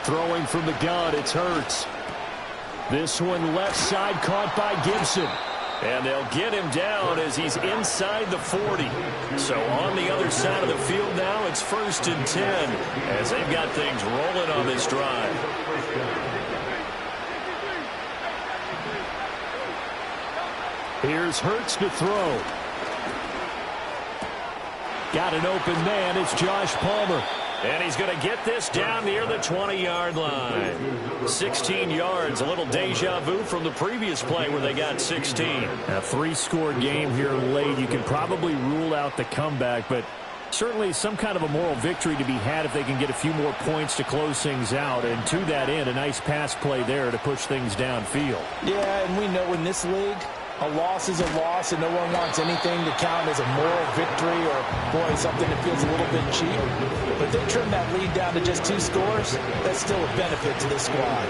Throwing from the gun, it's Hurts. This one left side caught by Gibson. And they'll get him down as he's inside the 40. So on the other side of the field now, it's first and 10 as they've got things rolling on this drive. Here's Hurts to throw. Got an open man. It's Josh Palmer. And he's going to get this down near the 20-yard line. 16 yards, a little deja vu from the previous play where they got 16. A 3-score game here late. You can probably rule out the comeback, but certainly some kind of a moral victory to be had if they can get a few more points to close things out. And to that end, a nice pass play there to push things downfield. Yeah, and we know in this league, a loss is a loss, and no one wants anything to count as a moral victory or, boy, something that feels a little bit cheap. But they trim that lead down to just 2 scores. That's still a benefit to this squad.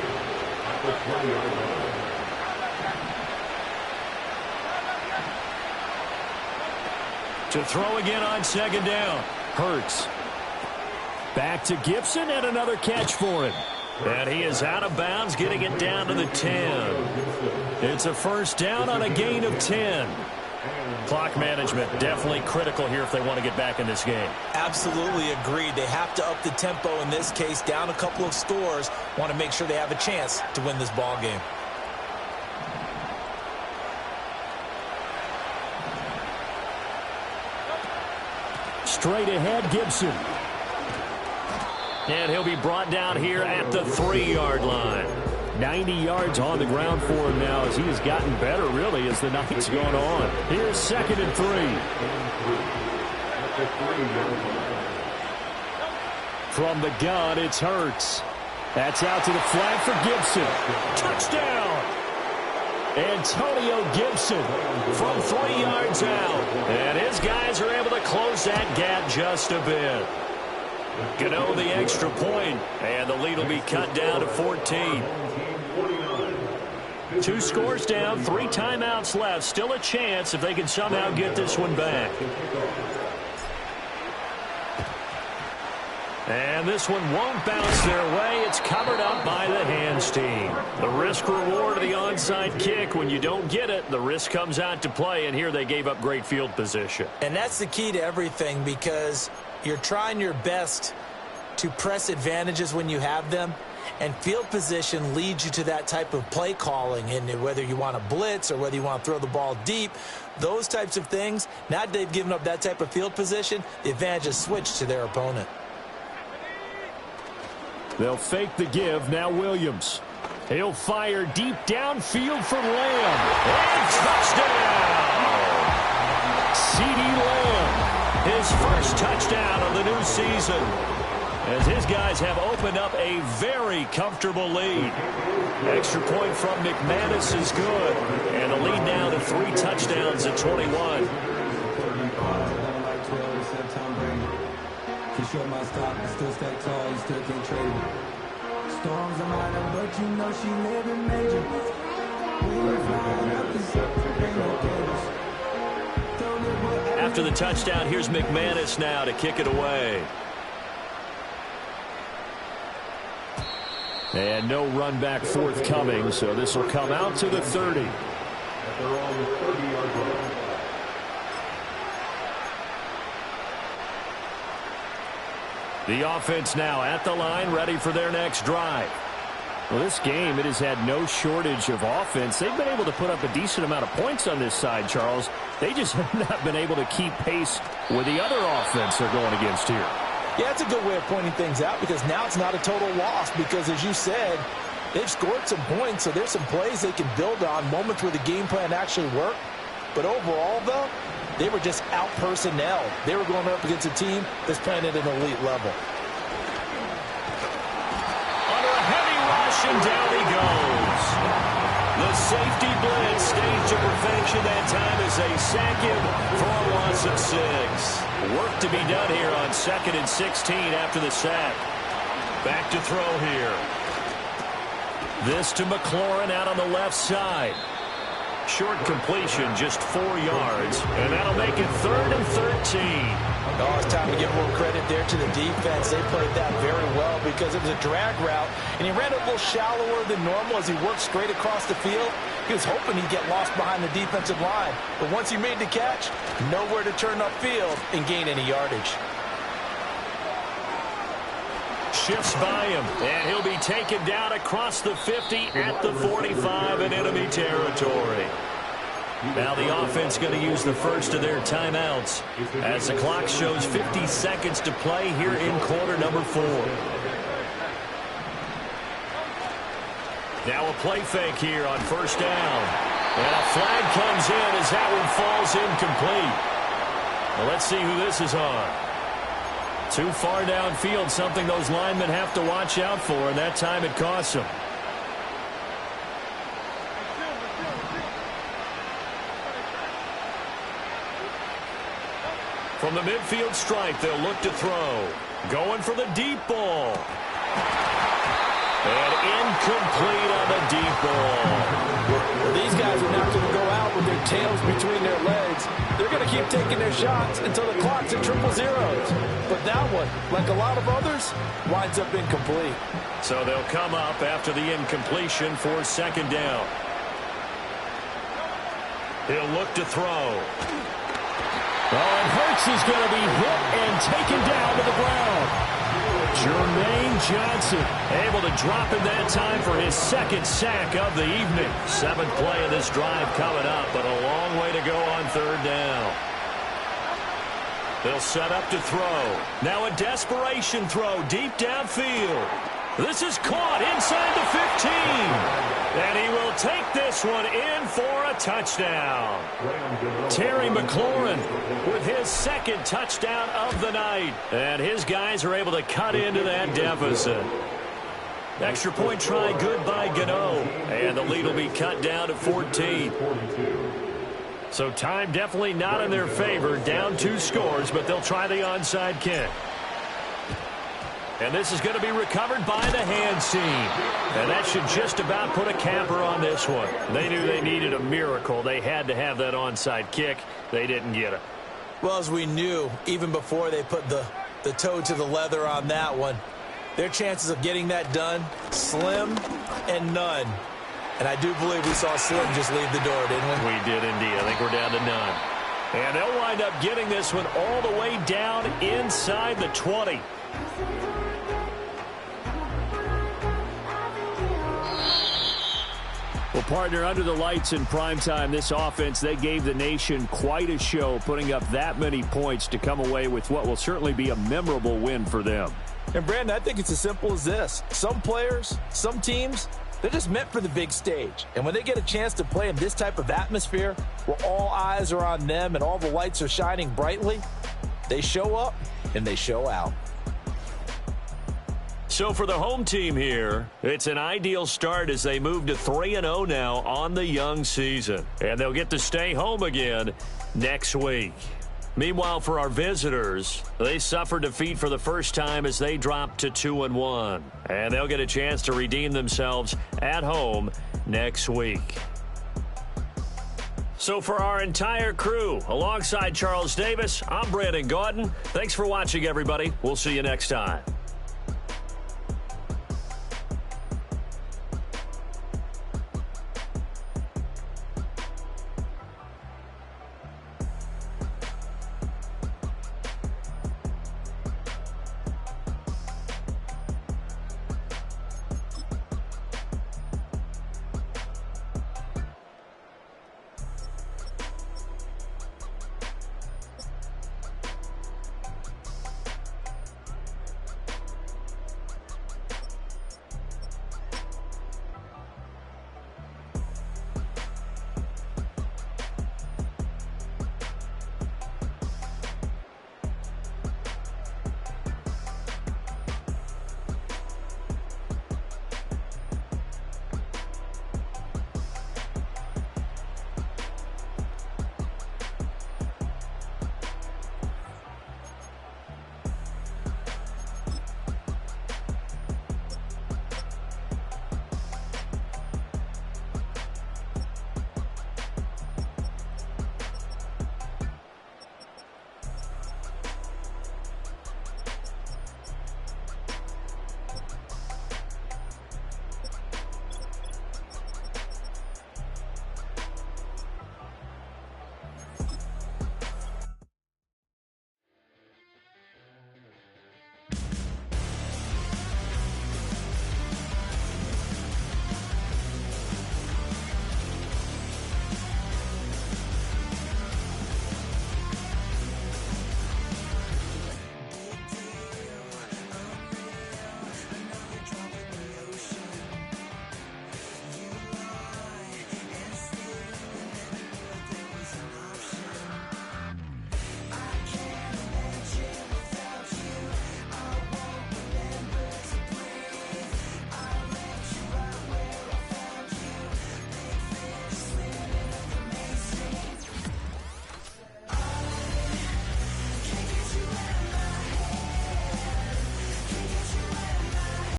To throw again on second down. Hurts. Back to Gibson, and another catch for him. And he is out of bounds, getting it down to the 10. It's a first down on a gain of 10. Clock management definitely critical here if they want to get back in this game. Absolutely agreed. They have to up the tempo in this case, down a couple of scores. Want to make sure they have a chance to win this ball game. Straight ahead, Gibson. And he'll be brought down here at the 3-yard line. 90 yards on the ground for him now as he has gotten better, really, as the night's gone on. Here's second and 3. From the gun, it's Hurts. That's out to the flag for Gibson. Touchdown! Antonio Gibson from 3 yards out. And his guys are able to close that gap just a bit. Gano the extra point, and the lead will be cut down to 14. 2 scores down, 3 timeouts left. Still a chance if they can somehow get this one back. And this one won't bounce their way. It's covered up by the hands team. The risk-reward of the onside kick. When you don't get it, the risk comes out to play, and here they gave up great field position. And that's the key to everything, because you're trying your best to press advantages when you have them, and field position leads you to that type of play calling. And whether you want to blitz or whether you want to throw the ball deep, those types of things, now that they've given up that type of field position, the advantage is switched to their opponent. They'll fake the give. Now Williams. He'll fire deep downfield for Lamb. And touchdown! CeeDee Lamb, his first touchdown of the new season, as his guys have opened up a very comfortable lead. Extra point from McManus is good, and the lead now to 3 touchdowns at 21. Show my stock, I still stack tall, you still can't trade me. Storms are minor, but you know she living major. After the touchdown, here's McManus now to kick it away. And no run back forthcoming, so this will come out to the 30. They're on the 30-yard line. The offense now at the line, ready for their next drive. Well, this game, it has had no shortage of offense. They've been able to put up a decent amount of points on this side, Charles. They just have not been able to keep pace with the other offense they're going against here. Yeah, it's a good way of pointing things out, because now it's not a total loss, because as you said, they've scored some points, so there's some plays they can build on, moments where the game plan actually worked. But overall, though, they were just out-personnel. They were going up against a team that's playing at an elite level. Under a heavy rush, and down he goes. The safety blitz staged to perfection that time as they sack him for a loss of 6. Work to be done here on 2nd and 16 after the sack. Back to throw here. This to McLaurin out on the left side. Short completion, just 4 yards, and that'll make it 3rd and 13. Oh, it's time to give more credit there to the defense. They played that very well because it was a drag route, and he ran a little shallower than normal as he worked straight across the field. He was hoping he'd get lost behind the defensive line, but once he made the catch, nowhere to turn upfield and gain any yardage. Shifts by him, and he'll be taken down across the 50 at the 45 in enemy territory. Now the offense going to use the first of their timeouts as the clock shows 50 seconds to play here in quarter number 4. Now a play fake here on 1st down. And a flag comes in as that one falls incomplete. Well, let's see who this is on. Too far downfield, something those linemen have to watch out for, and that time it costs them. From the midfield stripe, they'll look to throw. Going for the deep ball. And incomplete on the deep ball. Well, these guys are not going to go out with their tails between their legs. They're going to keep taking their shots until the clock's at 000. But that one, like a lot of others, winds up incomplete. So they'll come up after the incompletion for 2nd down. He'll look to throw. Oh, and Hurts is going to be hit and taken down to the ground. Jermaine Johnson able to drop him that time for his 2nd sack of the evening. 7th play of this drive coming up, but a long way to go on 3rd down. They'll set up to throw. Now a desperation throw deep downfield. This is caught inside the 15. And he will take this one in for a touchdown. Terry McLaurin with his 2nd touchdown of the night. And his guys are able to cut into that deficit. Extra point try good by Gano. And the lead will be cut down to 14. So time definitely not in their favor. Down 2 scores, but they'll try the onside kick. And this is going to be recovered by the hands team. And that should just about put a capper on this one. They knew they needed a miracle. They had to have that onside kick. They didn't get it. Well, as we knew, even before they put the toe to the leather on that one, their chances of getting that done, slim and none. And I do believe we saw Slim just leave the door, didn't we? We did indeed. I think we're down to none. And they'll wind up getting this one all the way down inside the 20. Well, partner, under the lights in primetime, this offense, they gave the nation quite a show, putting up that many points to come away with what will certainly be a memorable win for them. And, Brandon, I think it's as simple as this. Some players, some teams, they're just meant for the big stage. And when they get a chance to play in this type of atmosphere where all eyes are on them and all the lights are shining brightly, they show up and they show out. So for the home team here, it's an ideal start as they move to 3-0 now on the young season. And they'll get to stay home again next week. Meanwhile, for our visitors, they suffered defeat for the first time as they dropped to 2-1. And they'll get a chance to redeem themselves at home next week. So for our entire crew, alongside Charles Davis, I'm Brandon Gaudin. Thanks for watching, everybody. We'll see you next time.